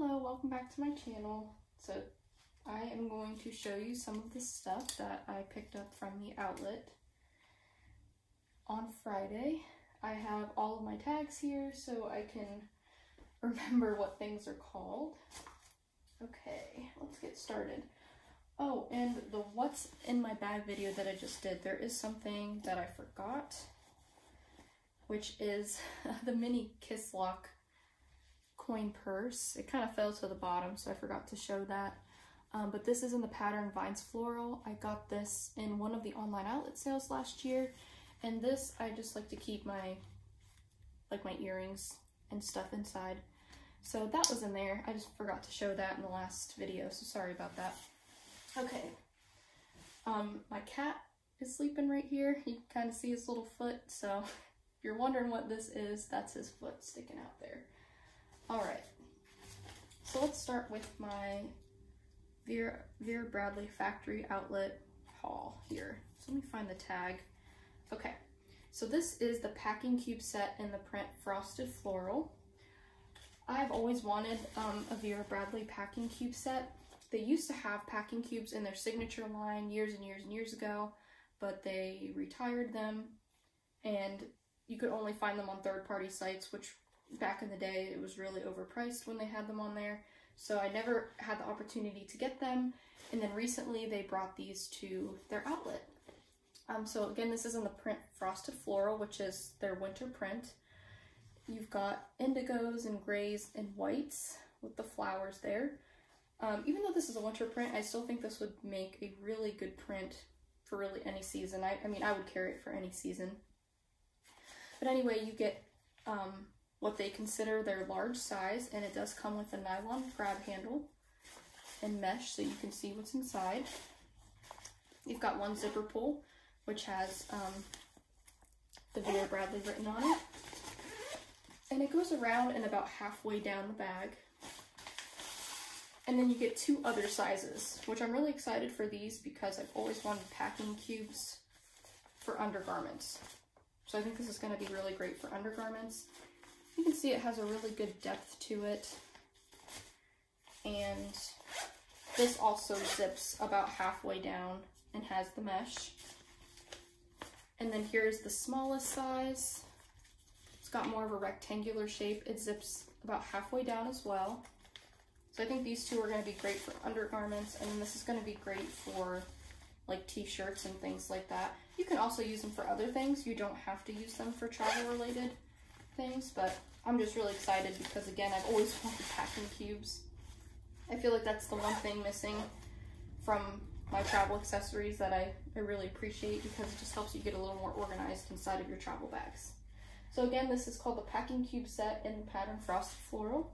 Hello, welcome back to my channel. So I am going to show you some of the stuff that I picked up from the outlet on Friday. I have all of my tags here so I can remember what things are called. Okay, let's get started. Oh, and the what's in my bag video that I just did, there is something that I forgot, which is the mini Kiss Lock coin purse. It kind of fell to the bottom, so I forgot to show that. But this is in the pattern Vines Floral. I got this in one of the online outlet sales last year, and this I just like to keep my earrings and stuff inside. So that was in there. I just forgot to show that in the last video, so sorry about that. Okay, my cat is sleeping right here. You can kind of see his little foot, so if you're wondering what this is, that's his foot sticking out there. Alright, so let's start with my Vera Bradley factory outlet haul here. So let me find the tag. Okay, so this is the packing cube set in the print Frosted Floral. I've always wanted a Vera Bradley packing cube set. They used to have packing cubes in their signature line years and years and years ago, but they retired them, and you could only find them on third-party sites, which back in the day it was really overpriced when they had them on there. So I never had the opportunity to get them, and then recently they brought these to their outlet. So again, this is in the print Frosted Floral, which is their winter print. You've got indigos and grays and whites with the flowers there. Even though this is a winter print, I still think this would make a really good print for really any season. I mean, I would carry it for any season. But anyway, you get what they consider their large size, and it does come with a nylon grab handle and mesh so you can see what's inside. You've got one zipper pull, which has the Vera Bradley written on it. And it goes around and about halfway down the bag. And then you get two other sizes, which I'm really excited for these because I've always wanted packing cubes for undergarments. So I think this is going to be really great for undergarments. You can see it has a really good depth to it. And this also zips about halfway down and has the mesh. And then here's the smallest size. It's got more of a rectangular shape. It zips about halfway down as well. So I think these two are going to be great for undergarments, and then this is going to be great for like t-shirts and things like that. You can also use them for other things. You don't have to use them for travel related things, but I'm just really excited because again, I've always wanted packing cubes. I feel like that's the one thing missing from my travel accessories that I really appreciate, because it just helps you get a little more organized inside of your travel bags. So again, this is called the packing cube set in the pattern Frosted Floral.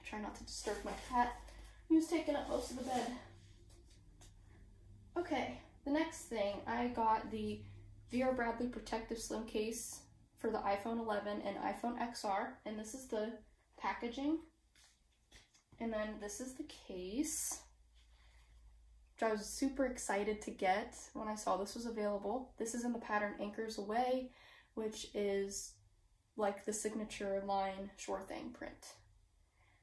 Try not to disturb my cat, who's taking up most of the bed. Okay, the next thing, I got the Vera Bradley Protective Slim Case for the iPhone 11 and iPhone XR, and this is the packaging. And then this is the case, which I was super excited to get when I saw this was available. This is in the pattern Anchors Aweigh, which is like the signature line Sure Thing print.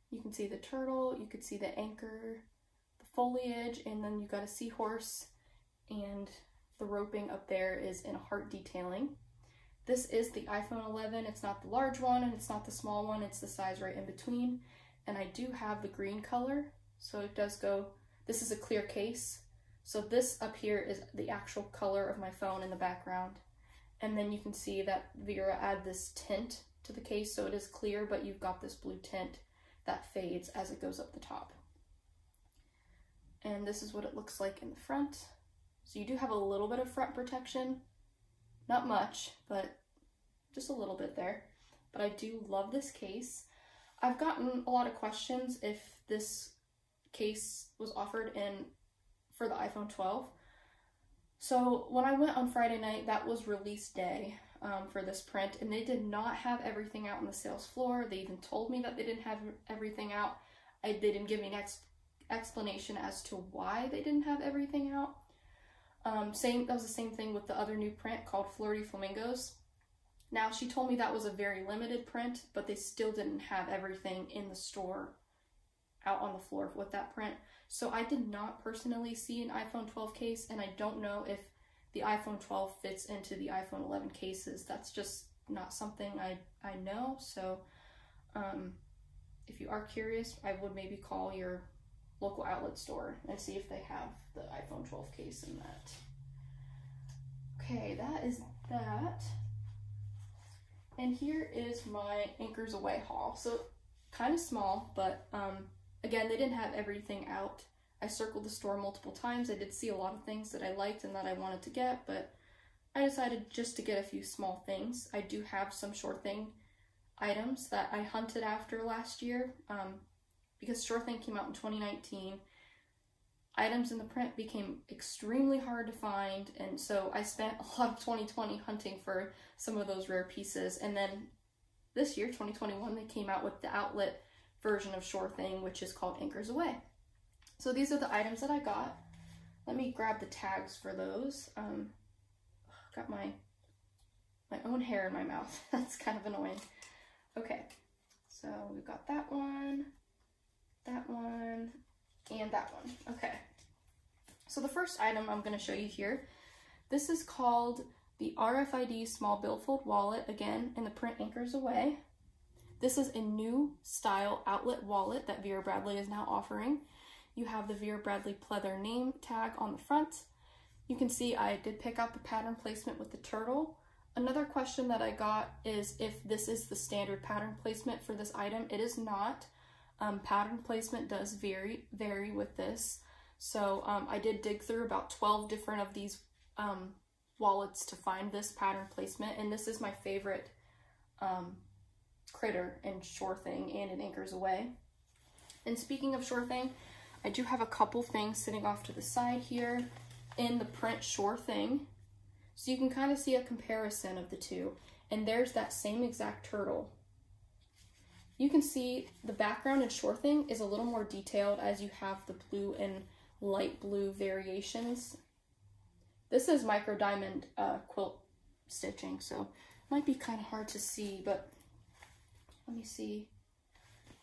You can see the turtle, you could see the anchor, the foliage, and then you got a seahorse, and the roping up there is in heart detailing. This is the iPhone 11. It's not the large one and it's not the small one, it's the size right in between. And I do have the green color, so it does go, this is a clear case. So this up here is the actual color of my phone in the background. And then you can see that Vera added this tint to the case, so it is clear, but you've got this blue tint that fades as it goes up the top. And this is what it looks like in the front. So you do have a little bit of front protection, not much, but just a little bit there. But I do love this case. I've gotten a lot of questions if this case was offered for the iPhone 12. So when I went on Friday night, that was release day for this print, and they did not have everything out on the sales floor. They even told me that they didn't have everything out. They didn't give me an explanation as to why they didn't have everything out. That was the same thing with the other new print called Flirty Flamingos. Now, she told me that was a very limited print, but they still didn't have everything in the store out on the floor with that print. So I did not personally see an iPhone 12 case, and I don't know if the iPhone 12 fits into the iPhone 11 cases. That's just not something I know. So if you are curious, I would maybe call your local outlet store and see if they have the iPhone 12 case in that. Okay, that is that. And here is my Anchors Aweigh haul. So kind of small, but again, they didn't have everything out. I circled the store multiple times. I did see a lot of things that I liked and that I wanted to get, but I decided just to get a few small things. I do have some Sure Thing items that I hunted after last year because Sure Thing came out in 2019. Items in the print became extremely hard to find, and so I spent a lot of 2020 hunting for some of those rare pieces. And then this year, 2021, they came out with the outlet version of Sure Thing, which is called Anchors Aweigh. So these are the items that I got. Let me grab the tags for those. Got my own hair in my mouth. That's kind of annoying. Okay, so we've got that one, and that one. Okay, so the first item I'm going to show you here, this is called the RFID Small Billfold Wallet, again in the print Anchors Aweigh. This is a new style outlet wallet that Vera Bradley is now offering. You have the Vera Bradley pleather name tag on the front. You can see I did pick out the pattern placement with the turtle. Another question that I got is if this is the standard pattern placement for this item. It is not. Pattern placement does vary with this. So I did dig through about 12 different of these wallets to find this pattern placement, and this is my favorite critter in Sure Thing and in Anchors Aweigh. And speaking of Sure Thing, I do have a couple things sitting off to the side here in the print Sure Thing. So you can kind of see a comparison of the two. And there's that same exact turtle. You can see the background in Sure Thing is a little more detailed as you have the blue and light blue variations. This is micro diamond quilt stitching, so it might be kind of hard to see, but let me see.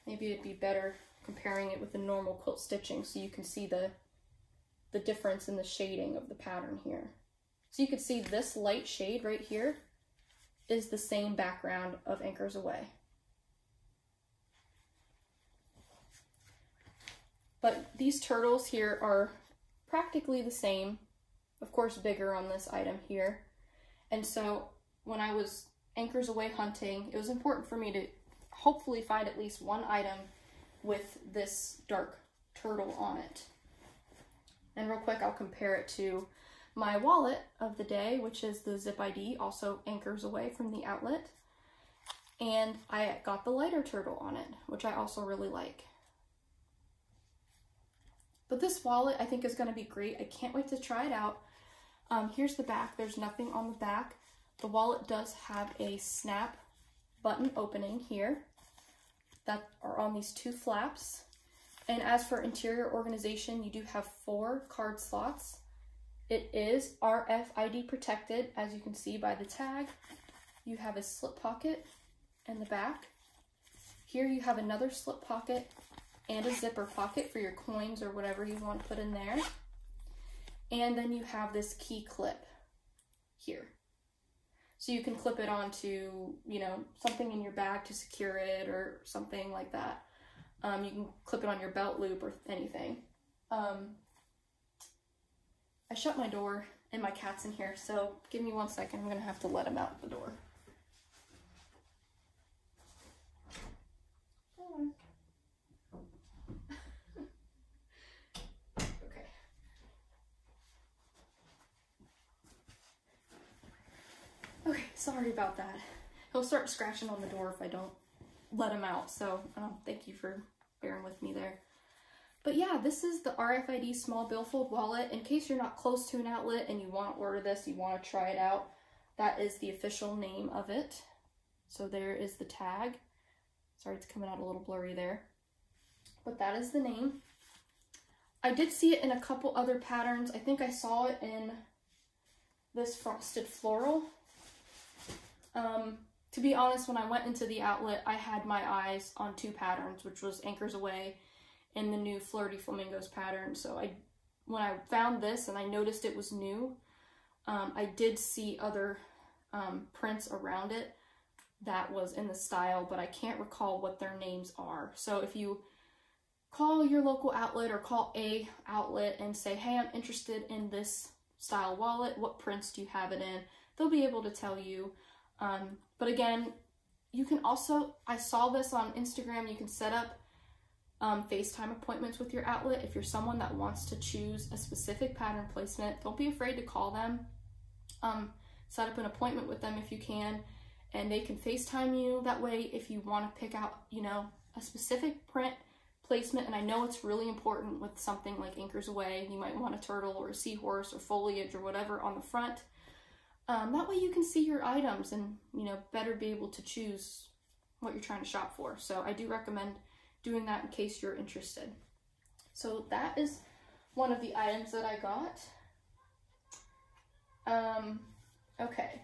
Maybe it'd be better comparing it with the normal quilt stitching so you can see the difference in the shading of the pattern here. So you can see this light shade right here is the same background of Anchors Aweigh. But these turtles here are practically the same, of course bigger on this item here. And so when I was Anchors Aweigh hunting, it was important for me to hopefully find at least one item with this dark turtle on it. And real quick, I'll compare it to my wallet of the day, which is the Zip ID, also Anchors Aweigh from the outlet. And I got the lighter turtle on it, which I also really like. But this wallet I think is going to be great. I can't wait to try it out. Here's the back. There's nothing on the back. The wallet does have a snap button opening here that are on these two flaps. And as for interior organization, you do have 4 card slots. It is RFID protected, as you can see by the tag. You have a slip pocket in the back. Here you have another slip pocket and a zipper pocket for your coins or whatever you want to put in there. And then you have this key clip here. So you can clip it onto, you know, something in your bag to secure it or something like that. You can clip it on your belt loop or anything. I shut my door and my cat's in here, so give me 1 second. I'm gonna have to let him out the door. Okay. Okay, sorry about that. He'll start scratching on the door if I don't let him out, so thank you for bearing with me there. But yeah, this is the RFID Small Billfold Wallet. In case you're not close to an outlet and you want to order this, you want to try it out, that is the official name of it. So there is the tag. Sorry, it's coming out a little blurry there. But that is the name. I did see it in a couple other patterns. I think I saw it in this frosted floral. To be honest, when I went into the outlet, I had my eyes on 2 patterns, which was Anchors Aweigh and the new Flirty Flamingos pattern. So when I found this and I noticed it was new, I did see other prints around it that was in the style, but I can't recall what their names are. So if you call your local outlet or call a outlet and say, hey, I'm interested in this style wallet, what prints do you have it in? They'll be able to tell you. But again, you can also, I saw this on Instagram, you can set up FaceTime appointments with your outlet. If you're someone that wants to choose a specific pattern placement, don't be afraid to call them. Set up an appointment with them if you can, and they can FaceTime you. That way, if you want to pick out, you know, a specific print placement, and I know it's really important with something like Anchors Aweigh, you might want a turtle or a seahorse or foliage or whatever on the front. That way you can see your items and, you know, better be able to choose what you're trying to shop for. So I do recommend doing that in case you're interested. So that is one of the items that I got. Okay,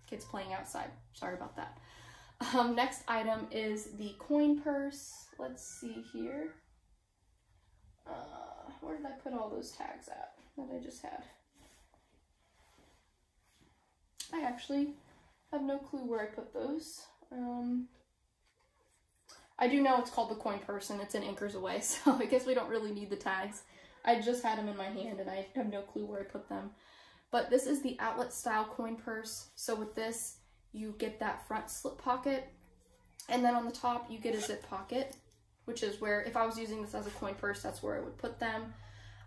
kids playing outside, sorry about that. Next item is the coin purse. Let's see here. Where did I put all those tags at that I just had? I actually have no clue where I put those. I do know it's called the coin purse and it's in Anchors Aweigh, so I guess we don't really need the tags. I just had them in my hand and I have no clue where I put them. But this is the outlet style coin purse. So with this, you get that front slip pocket, and then on the top you get a zip pocket, which is where, if I was using this as a coin purse, that's where I would put them.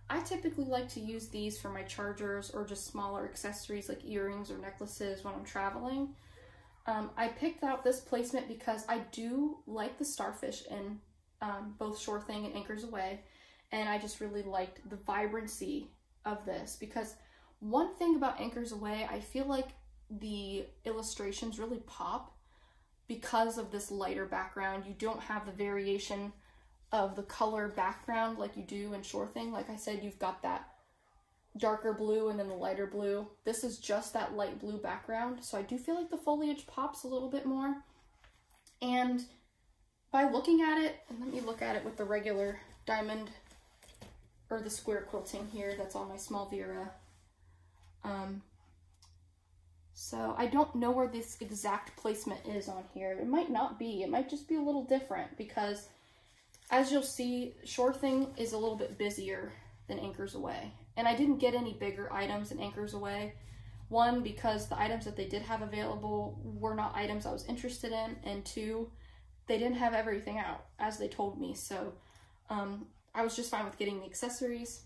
I typically like to use these for my chargers or just smaller accessories like earrings or necklaces when I'm traveling. I picked out this placement because I do like the starfish in both Sure Thing and Anchors Aweigh, and I just really liked the vibrancy of this, because one thing about Anchors Aweigh, I feel like the illustrations really pop because of this lighter background. You don't have the variation of the color background like you do in Sure Thing. Like I said, you've got that darker blue and then the lighter blue. This is just that light blue background, so I do feel like the foliage pops a little bit more. And by looking at it, and let me look at it with the regular diamond or the square quilting here that's on my small Vera. So I don't know where this exact placement is on here. It might not be. It might just be a little different, because as you'll see, Sure Thing is a little bit busier than Anchors Aweigh. And I didn't get any bigger items in Anchors Aweigh. One, because the items that they did have available were not items I was interested in, and two, they didn't have everything out, as they told me. So I was just fine with getting the accessories.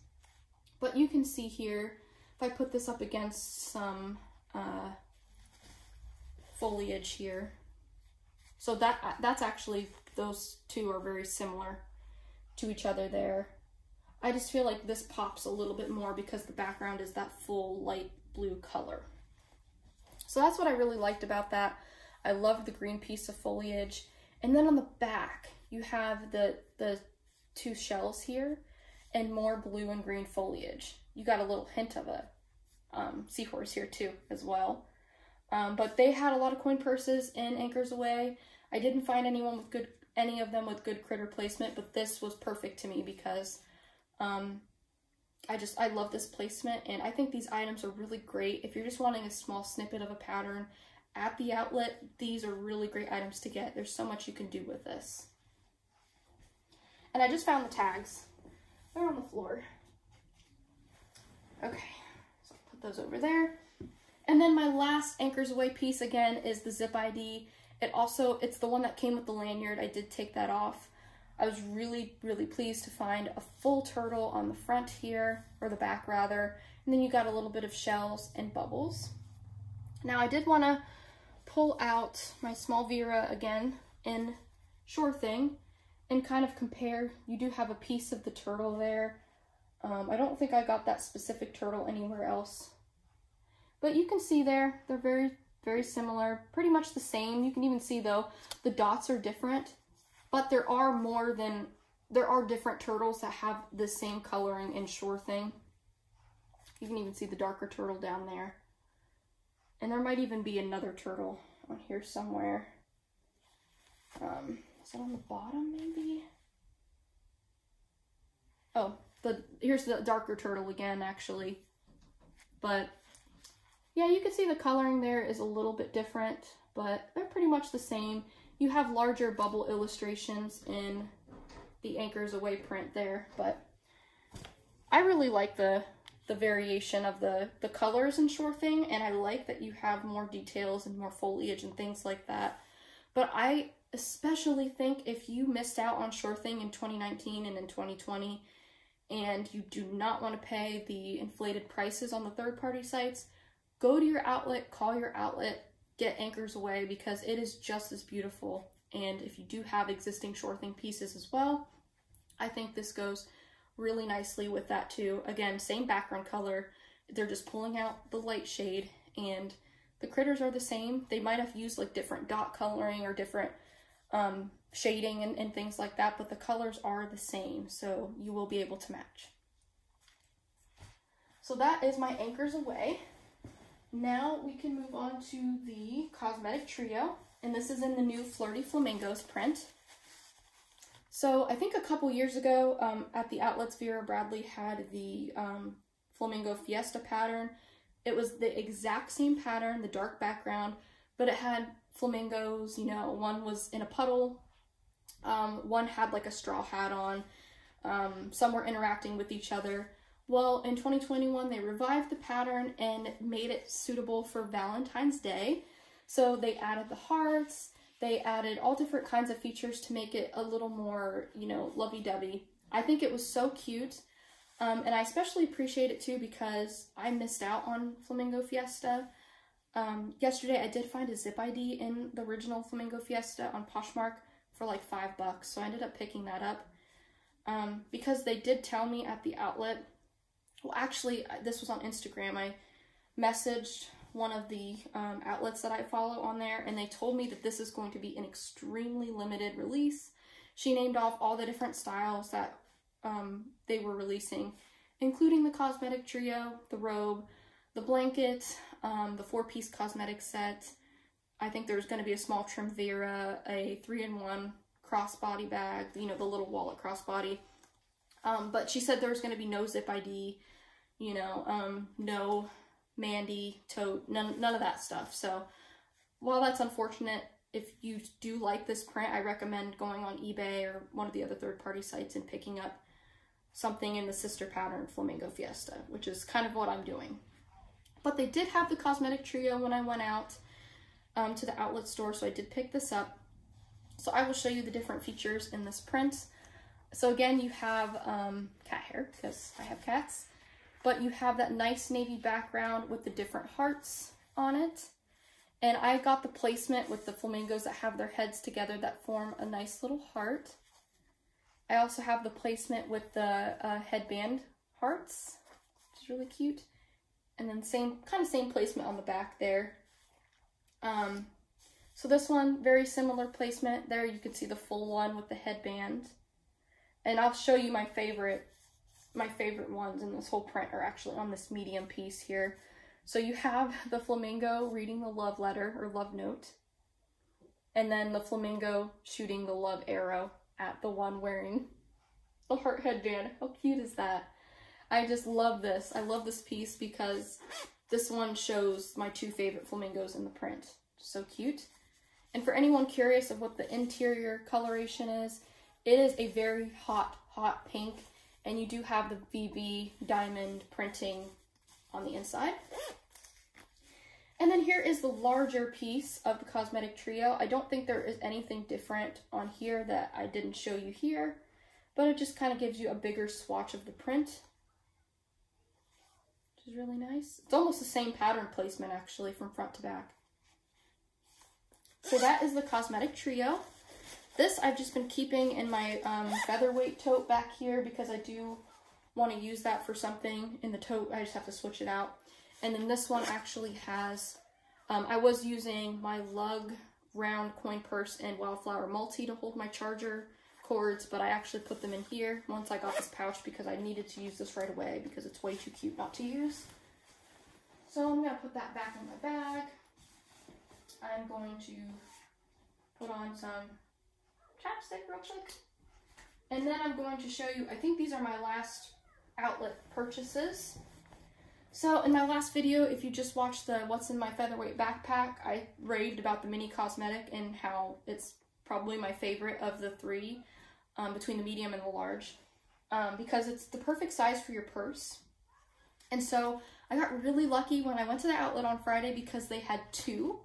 But you can see here, if I put this up against some foliage here, so that's actually, those two are very similar to each other there. I just feel like this pops a little bit more because the background is that full light blue color. So that's what I really liked about that. I love the green piece of foliage. And then on the back, you have the two shells here and more blue and green foliage. You got a little hint of a seahorse here too as well. But they had a lot of coin purses in Anchors Aweigh. I didn't find any of them with good critter placement, but this was perfect to me because I love this placement, and I think these items are really great. If you're just wanting a small snippet of a pattern at the outlet, these are really great items to get. There's so much you can do with this. And I just found the tags. They're on the floor. Okay, so I'll put those over there. And then my last Anchors Aweigh piece, again, is the Zip ID. It's the one that came with the lanyard. I did take that off. I was really, really pleased to find a full turtle on the front here, or the back rather, and then you got a little bit of shells and bubbles. Now I did want to pull out my small Vera again in Sure Thing and kind of compare. You do have a piece of the turtle there. I don't think I got that specific turtle anywhere else, but you can see there, they're very, very similar, pretty much the same. You can even see though, the dots are different. But there are different turtles that have the same coloring in Sure Thing. You can even see the darker turtle down there. And there might even be another turtle on here somewhere. Is it on the bottom maybe? Oh, here's the darker turtle again, actually. But yeah, you can see the coloring there is a little bit different, but they're pretty much the same. You have larger bubble illustrations in the Anchors Aweigh print there, but I really like the variation of the colors in Sure Thing, and I like that you have more details and more foliage and things like that. But I especially think if you missed out on Sure Thing in 2019 and in 2020, and you do not want to pay the inflated prices on the third-party sites, go to your outlet, call your outlet, get Anchors Aweigh, because it is just as beautiful. And if you do have existing Sure Thing pieces as well, I think this goes really nicely with that too. Again, same background color, they're just pulling out the light shade, and the critters are the same. They might have used like different dot coloring or different shading and things like that, but the colors are the same, so you will be able to match. So that is my Anchors Aweigh. Now we can move on to the Cosmetic Trio, and this is in the new Flirty Flamingos print. So I think a couple years ago at the outlets, Vera Bradley had the Flamingo Fiesta pattern. It was the exact same pattern, the dark background, but it had flamingos, you know, one was in a puddle, one had like a straw hat on, some were interacting with each other. Well, in 2021, they revived the pattern and made it suitable for Valentine's Day. So they added the hearts, they added all different kinds of features to make it a little more, you know, lovey-dovey. I think it was so cute. And I especially appreciate it too because I missed out on Flamingo Fiesta. Yesterday I did find a zip ID in the original Flamingo Fiesta on Poshmark for like $5, so I ended up picking that up. Because they did tell me at the outlet, well actually this was on Instagram, I messaged one of the outlets that I follow on there, and they told me that this is going to be an extremely limited release. She named off all the different styles that they were releasing, including the Cosmetic Trio, the robe, the blanket, the 4-piece cosmetic set. I think there's going to be a small trim Vera, a 3-in-1 crossbody bag, you know, the little wallet crossbody. But she said there's going to be no zip ID, you know, no Mandy tote, none of that stuff. So while that's unfortunate, if you do like this print, I recommend going on eBay or one of the other third-party sites and picking up something in the sister pattern Flamingo Fiesta, which is kind of what I'm doing. But they did have the Cosmetic Trio when I went out to the outlet store, so I did pick this up. So I will show you the different features in this print. So again, you have cat hair, because I have cats, but you have that nice navy background with the different hearts on it. And I got the placement with the flamingos that have their heads together that form a nice little heart. I also have the placement with the headband hearts, which is really cute. And then same placement on the back there. So this one, very similar placement. There you can see the full one with the headband. And I'll show you my favorite ones in this whole print are actually on this medium piece here. So you have the flamingo reading the love letter or love note, and then the flamingo shooting the love arrow at the one wearing the heart headband. How cute is that? I just love this. I love this piece because this one shows my two favorite flamingos in the print. So cute. And for anyone curious of what the interior coloration is, it is a very hot, hot pink, and you do have the VB diamond printing on the inside. And then here is the larger piece of the Cosmetic Trio. I don't think there is anything different on here that I didn't show you here, but it just kind of gives you a bigger swatch of the print, which is really nice. It's almost the same pattern placement actually from front to back. So that is the Cosmetic Trio. This I've just been keeping in my featherweight tote back here because I do want to use that for something in the tote. I just have to switch it out. And then this one actually has, I was using my lug round coin purse and wildflower multi to hold my charger cords, but I actually put them in here once I got this pouch because I needed to use this right away because it's way too cute not to use. So I'm going to put that back in my bag. I'm going to put on some chapstick real quick. And then I'm going to show you, I think these are my last outlet purchases. So in my last video, if you just watched the What's in My Featherweight Backpack, I raved about the mini Cosmetic and how it's probably my favorite of the three, between the medium and the large, because it's the perfect size for your purse. And so I got really lucky when I went to the outlet on Friday because they had two,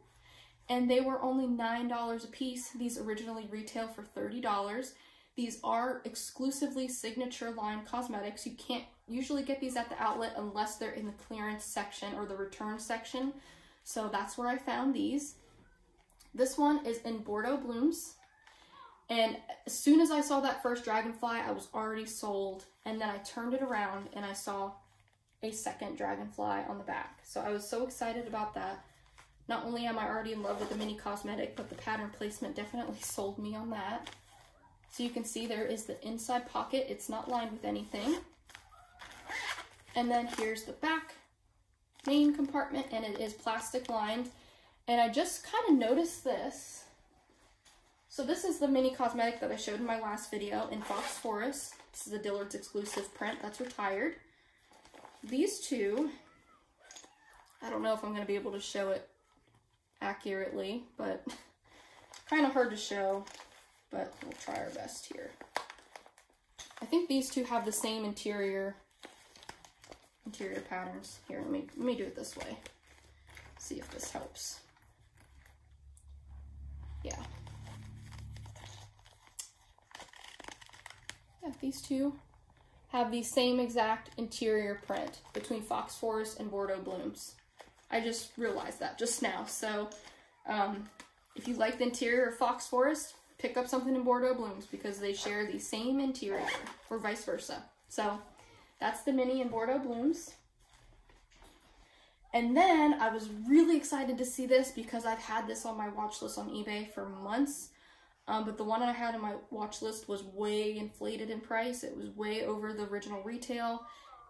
and they were only $9 a piece. These originally retail for $30. These are exclusively signature line cosmetics. You can't usually get these at the outlet unless they're in the clearance section or the return section. So that's where I found these. This one is in Bordeaux Blooms. And as soon as I saw that first dragonfly, I was already sold. And then I turned it around and I saw a second dragonfly on the back. So I was so excited about that. Not only am I already in love with the mini cosmetic, but the pattern placement definitely sold me on that. So you can see there is the inside pocket. It's not lined with anything. And then here's the back main compartment, and it is plastic lined. And I just kind of noticed this. So this is the mini cosmetic that I showed in my last video in Fox Forest. This is a Dillard's exclusive print that's retired. These two, I don't know if I'm going to be able to show it accurately, but kind of hard to show, but we'll try our best here. I think these two have the same interior patterns. Here, let me do it this way. See if this helps. Yeah. Yeah, these two have the same exact interior print between Fox Forest and Bordeaux Blooms. I just realized that just now. So if you like the interior of Fox Forest, pick up something in Bordeaux Blooms because they share the same interior, or vice versa. So that's the mini in Bordeaux Blooms. And then I was really excited to see this because I've had this on my watch list on eBay for months. But the one I had on my watch list was way inflated in price. It was way over the original retail,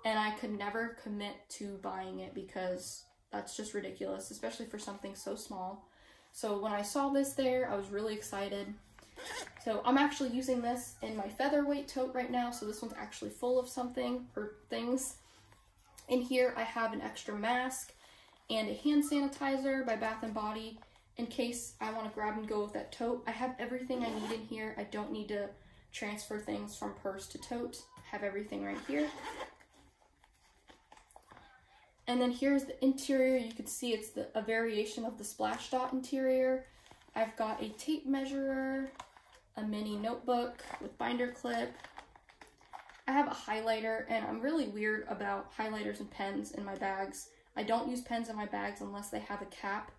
and I could never commit to buying it because that's just ridiculous, especially for something so small. So when I saw this there, I was really excited. So I'm actually using this in my featherweight tote right now. So this one's actually full of something or things. In here, I have an extra mask and a hand sanitizer by Bath & Body in case I want to grab and go with that tote. I have everything I need in here. I don't need to transfer things from purse to tote. I have everything right here. And then here's the interior. You can see it's a variation of the splash dot interior. I've got a tape measurer, a mini notebook with binder clip. I have a highlighter, and I'm really weird about highlighters and pens in my bags. I don't use pens in my bags unless they have a cap.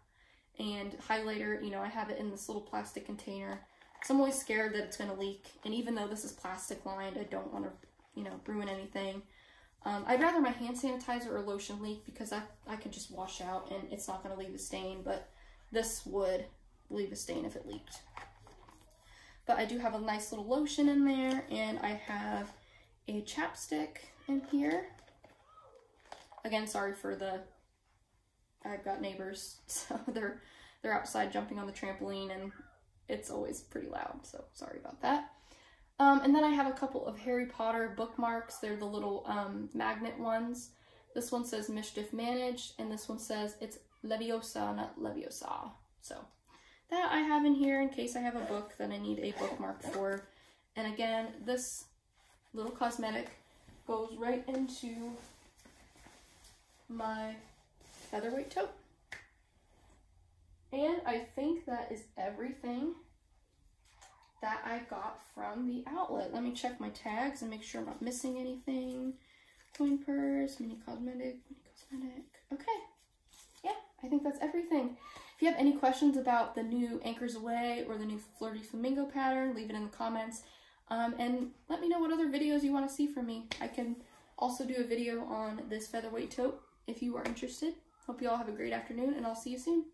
And highlighter, you know, I have it in this little plastic container. So I'm always scared that it's going to leak. And even though this is plastic lined, I don't want to, you know, ruin anything. I'd rather my hand sanitizer or lotion leak because I could just wash out and it's not going to leave a stain. But this would leave a stain if it leaked. But I do have a nice little lotion in there, and I have a chapstick in here. Again, sorry for I've got neighbors, so they're outside jumping on the trampoline, and it's always pretty loud, so sorry about that. And then I have a couple of Harry Potter bookmarks. They're the little magnet ones. This one says Mischief Managed, and this one says it's Leviosa, not Leviosa. So that I have in here in case I have a book that I need a bookmark for. And again, this little cosmetic goes right into my featherweight tote. And I think that is everything that I got from the outlet. Let me check my tags and make sure I'm not missing anything. Coin purse, mini cosmetic. Okay. Yeah, I think that's everything. If you have any questions about the new Anchors Aweigh or the new Flirty Flamingo pattern, leave it in the comments. And let me know what other videos you want to see from me. I can also do a video on this featherweight tote if you are interested. Hope you all have a great afternoon, and I'll see you soon.